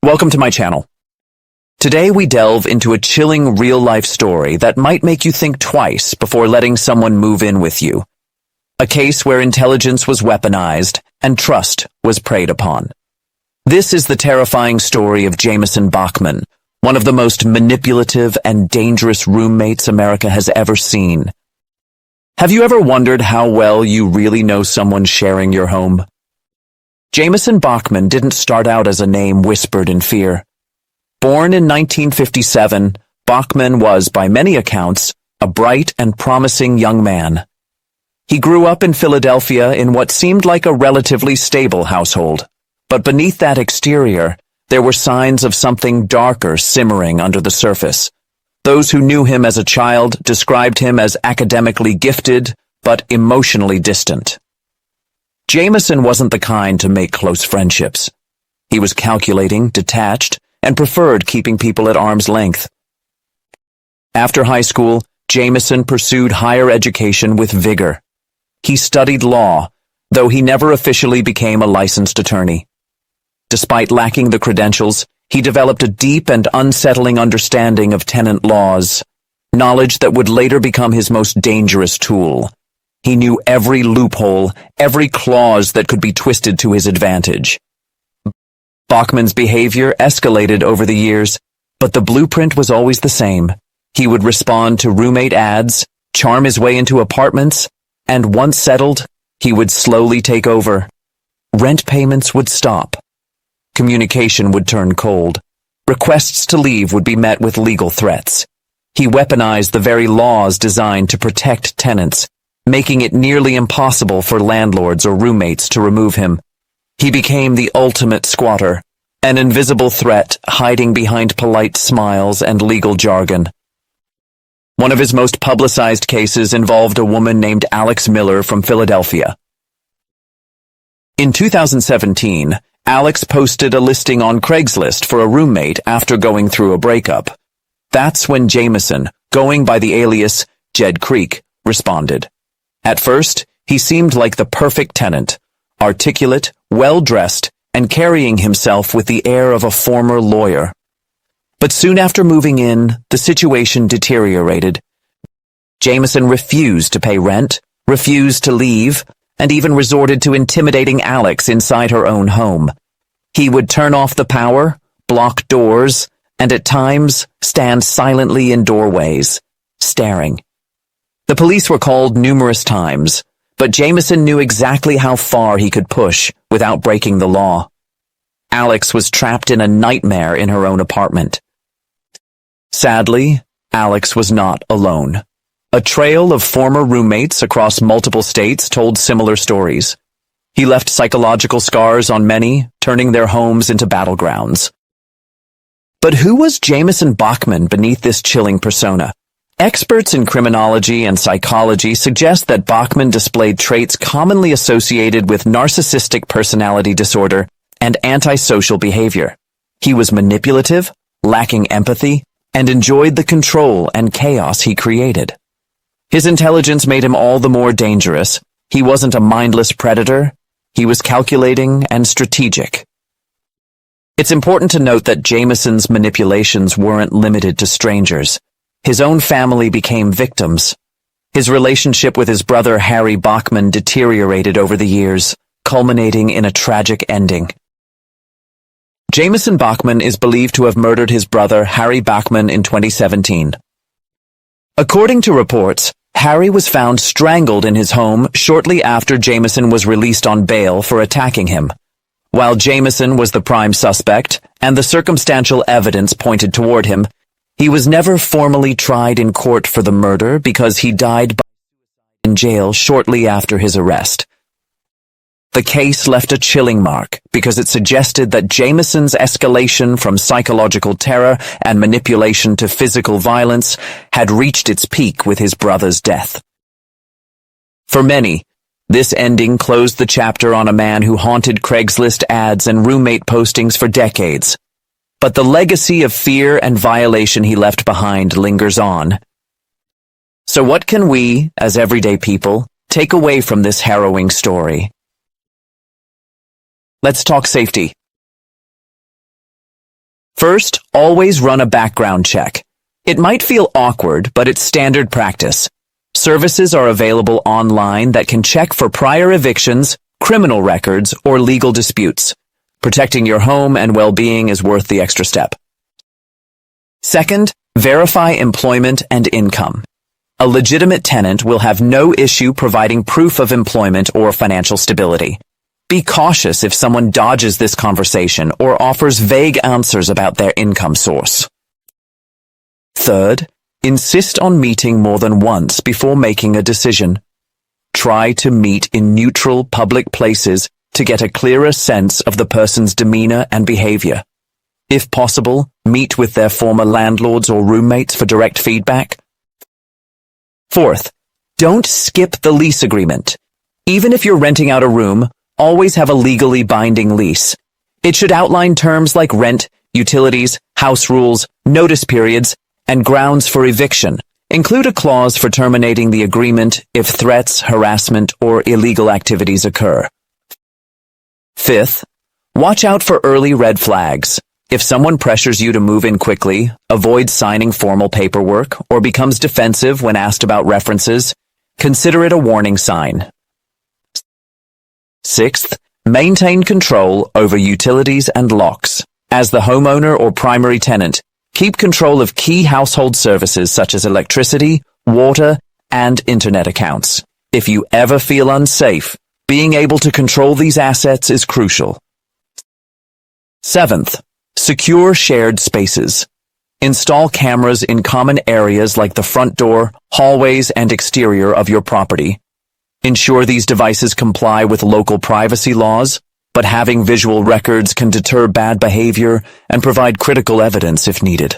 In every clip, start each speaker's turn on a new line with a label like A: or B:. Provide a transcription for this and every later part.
A: Welcome to my channel. Today we delve into a chilling real-life story that might make you think twice before letting someone move in with you. A case where intelligence was weaponized and trust was preyed upon. This is the terrifying story of Jamison Bachman, one of the most manipulative and dangerous roommates America has ever seen. Have you ever wondered how well you really know someone sharing your home? Jamison Bachman didn't start out as a name whispered in fear. Born in 1957, Bachman was, by many accounts, a bright and promising young man. He grew up in Philadelphia in what seemed like a relatively stable household, but beneath that exterior, there were signs of something darker simmering under the surface. Those who knew him as a child described him as academically gifted, but emotionally distant. Jamison wasn't the kind to make close friendships. He was calculating, detached, and preferred keeping people at arm's length. After high school, Jamison pursued higher education with vigor. He studied law, though he never officially became a licensed attorney. Despite lacking the credentials, he developed a deep and unsettling understanding of tenant laws, knowledge that would later become his most dangerous tool. He knew every loophole, every clause that could be twisted to his advantage. Bachman's behavior escalated over the years, but the blueprint was always the same. He would respond to roommate ads, charm his way into apartments, and once settled, he would slowly take over. Rent payments would stop. Communication would turn cold. Requests to leave would be met with legal threats. He weaponized the very laws designed to protect tenants, making it nearly impossible for landlords or roommates to remove him. He became the ultimate squatter, an invisible threat hiding behind polite smiles and legal jargon. One of his most publicized cases involved a woman named Alex Miller from Philadelphia. In 2017, Alex posted a listing on Craigslist for a roommate after going through a breakup. That's when Jamison, going by the alias Jed Creek, responded. At first, he seemed like the perfect tenant, articulate, well-dressed, and carrying himself with the air of a former lawyer. But soon after moving in, the situation deteriorated. Jamison refused to pay rent, refused to leave, and even resorted to intimidating Alex inside her own home. He would turn off the power, block doors, and at times stand silently in doorways, staring. The police were called numerous times, but Jamison knew exactly how far he could push without breaking the law. Alex was trapped in a nightmare in her own apartment. Sadly, Alex was not alone. A trail of former roommates across multiple states told similar stories. He left psychological scars on many, turning their homes into battlegrounds. But who was Jamison Bachman beneath this chilling persona? Experts in criminology and psychology suggest that Bachman displayed traits commonly associated with narcissistic personality disorder and antisocial behavior. He was manipulative, lacking empathy, and enjoyed the control and chaos he created. His intelligence made him all the more dangerous. He wasn't a mindless predator. He was calculating and strategic. It's important to note that Jamison's manipulations weren't limited to strangers. His own family became victims. His relationship with his brother Harry Bachman deteriorated over the years, culminating in a tragic ending. Jamison Bachman is believed to have murdered his brother Harry Bachman in 2017. According to reports, Harry was found strangled in his home shortly after Jamison was released on bail for attacking him. While Jamison was the prime suspect, and the circumstantial evidence pointed toward him, he was never formally tried in court for the murder because he died in jail shortly after his arrest. The case left a chilling mark because it suggested that Jamison's escalation from psychological terror and manipulation to physical violence had reached its peak with his brother's death. For many, this ending closed the chapter on a man who haunted Craigslist ads and roommate postings for decades. But the legacy of fear and violation he left behind lingers on. So what can we, as everyday people, take away from this harrowing story? Let's talk safety. First, always run a background check. It might feel awkward, but it's standard practice. Services are available online that can check for prior evictions, criminal records, or legal disputes. Protecting your home and well-being is worth the extra step. Second, verify employment and income. A legitimate tenant will have no issue providing proof of employment or financial stability. Be cautious if someone dodges this conversation or offers vague answers about their income source. Third, insist on meeting more than once before making a decision. Try to meet in neutral public places to get a clearer sense of the person's demeanor and behavior. If possible, meet with their former landlords or roommates for direct feedback. Fourth, don't skip the lease agreement. Even if you're renting out a room, always have a legally binding lease. It should outline terms like rent, utilities, house rules, notice periods, and grounds for eviction. Include a clause for terminating the agreement if threats, harassment, or illegal activities occur. Fifth, watch out for early red flags. If someone pressures you to move in quickly, avoid signing formal paperwork, or becomes defensive when asked about references, consider it a warning sign. Sixth, maintain control over utilities and locks. As the homeowner or primary tenant, keep control of key household services such as electricity, water, and internet accounts. If you ever feel unsafe, being able to control these assets is crucial. Seventh, secure shared spaces. Install cameras in common areas like the front door, hallways, and exterior of your property. Ensure these devices comply with local privacy laws, but having visual records can deter bad behavior and provide critical evidence if needed.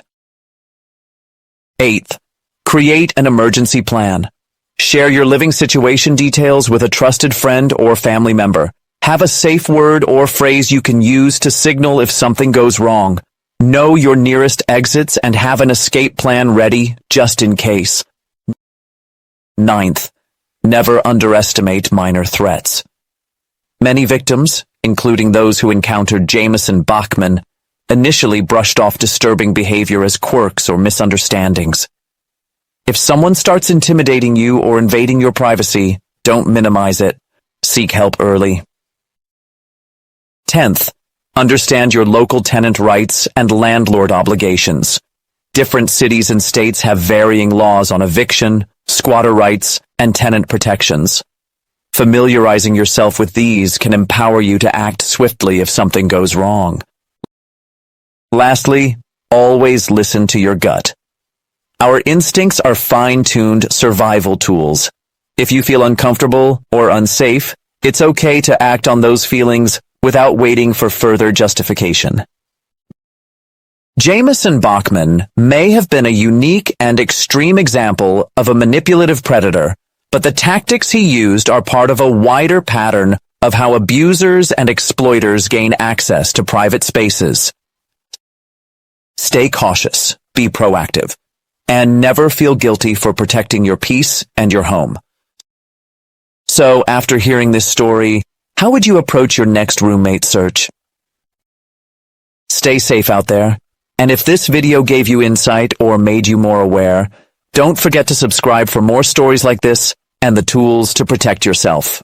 A: Eighth, create an emergency plan. Share your living situation details with a trusted friend or family member. Have a safe word or phrase you can use to signal if something goes wrong. Know your nearest exits and have an escape plan ready just in case. Ninth, never underestimate minor threats. Many victims, including those who encountered Jamison Bachman, initially brushed off disturbing behavior as quirks or misunderstandings. If someone starts intimidating you or invading your privacy, don't minimize it. Seek help early. 10th, understand your local tenant rights and landlord obligations. Different cities and states have varying laws on eviction, squatter rights, and tenant protections. Familiarizing yourself with these can empower you to act swiftly if something goes wrong. Lastly, always listen to your gut. Our instincts are fine-tuned survival tools. If you feel uncomfortable or unsafe, it's okay to act on those feelings without waiting for further justification. Jamison Bachman may have been a unique and extreme example of a manipulative predator, but the tactics he used are part of a wider pattern of how abusers and exploiters gain access to private spaces. Stay cautious, be proactive, and never feel guilty for protecting your peace and your home. So, after hearing this story, how would you approach your next roommate search? Stay safe out there, and if this video gave you insight or made you more aware, don't forget to subscribe for more stories like this and the tools to protect yourself.